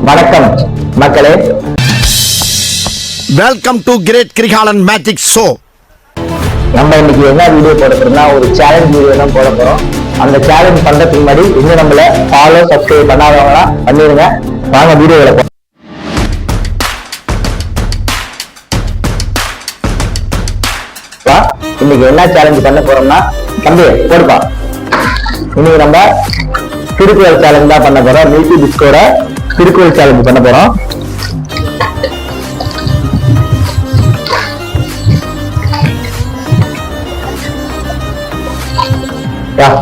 வணக்கம் மக்களே, welcome to great Kirikalan magic show. நம்ம இன்னைக்கு என்ன வீடியோ போட போறோம்னா ஒரு சேலஞ்ச் வீடியோ தான் போட போறோம். அந்த சேலஞ்ச் பண்றதுக்கு முன்னாடி இன்னும் நம்மள ஃபாலோ சப்ஸ்கிரைப் பண்ணாதவங்களா பண்ணிருங்க. வாங்க வீடியோல போலாம். இன்னைக்கு என்ன சேலஞ்ச் பண்ண போறோம்னா, தம்பி போடுப்பா, இன்னைக்கு நம்ம திருக்குறள் சேலஞ்ச் தான் பண்ண போறோம். மில்கி பிஸ்கோட திருக்குறள் சேலஞ்ச் பண்ண போறோம்.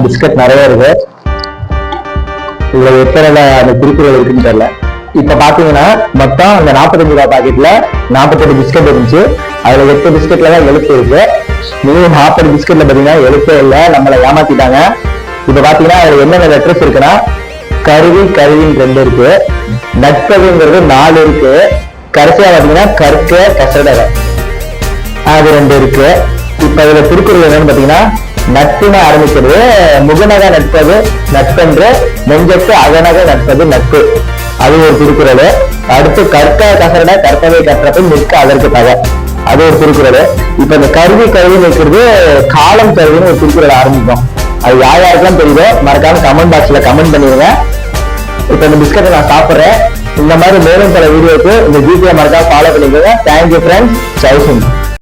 பிஸ்கட் நிறைய இருக்கு. இதுல எத்தனை அந்த திருக்குறள் இருக்குன்னு தெரியல. இப்ப பாத்தீங்கன்னா மொத்தம் அந்த 45 ரூபாய் பாக்கெட்ல 48 பிஸ்கட் இருந்துச்சு. அதுல 8 பிஸ்கட்ல தான் எழுத்து இருக்கு. மீண்டும் 40 பிஸ்கட்ல பாத்தீங்கன்னா எழுத்தே இல்லை, நம்மளை ஏமாத்திட்டாங்க. இப்ப பாத்தீங்கன்னா அதுல என்னென்ன லெட்டர்ஸ் இருக்குன்னா, கருவின்னு 2 இருக்கு, நட்பதுங்கிறது 4 இருக்கு, கடைசியா பாத்தீங்கன்னா கற்க கசடர அது 2 இருக்கு. இப்ப இதுல திருக்குறள் என்னன்னு பாத்தீங்கன்னா, நட்புன்னு ஆரம்பிக்கிறது முகநக நட்பது நட்பென்று, நெஞ்சத்து அகநக நட்பது நட்பு, அது ஒரு திருக்குறள். அடுத்து கற்க கசட கற்பவை கற்றபின் நிற்க அதற்கு தக, அது ஒரு திருக்குறள். இப்ப இந்த கருவி நிற்கிறது காலம் கருவின்னு ஒரு திருக்குறள் ஆரம்பிக்கும். அது யாருக்கெல்லாம் தெரியுதோ மறக்காம கமெண்ட் பாக்ஸ்ல கமெண்ட் பண்ணிடுங்க. இப்ப இந்த பிஸ்கட்டை நான் சாப்பிடுறேன். இந்த மாதிரி மேலும் பல வீடியோக்கு இந்த ஜிபே மறக்காம ஃபாலோ பண்ணிக்கோங்க. Thank you friends. ஜெய் ஹிந்த்.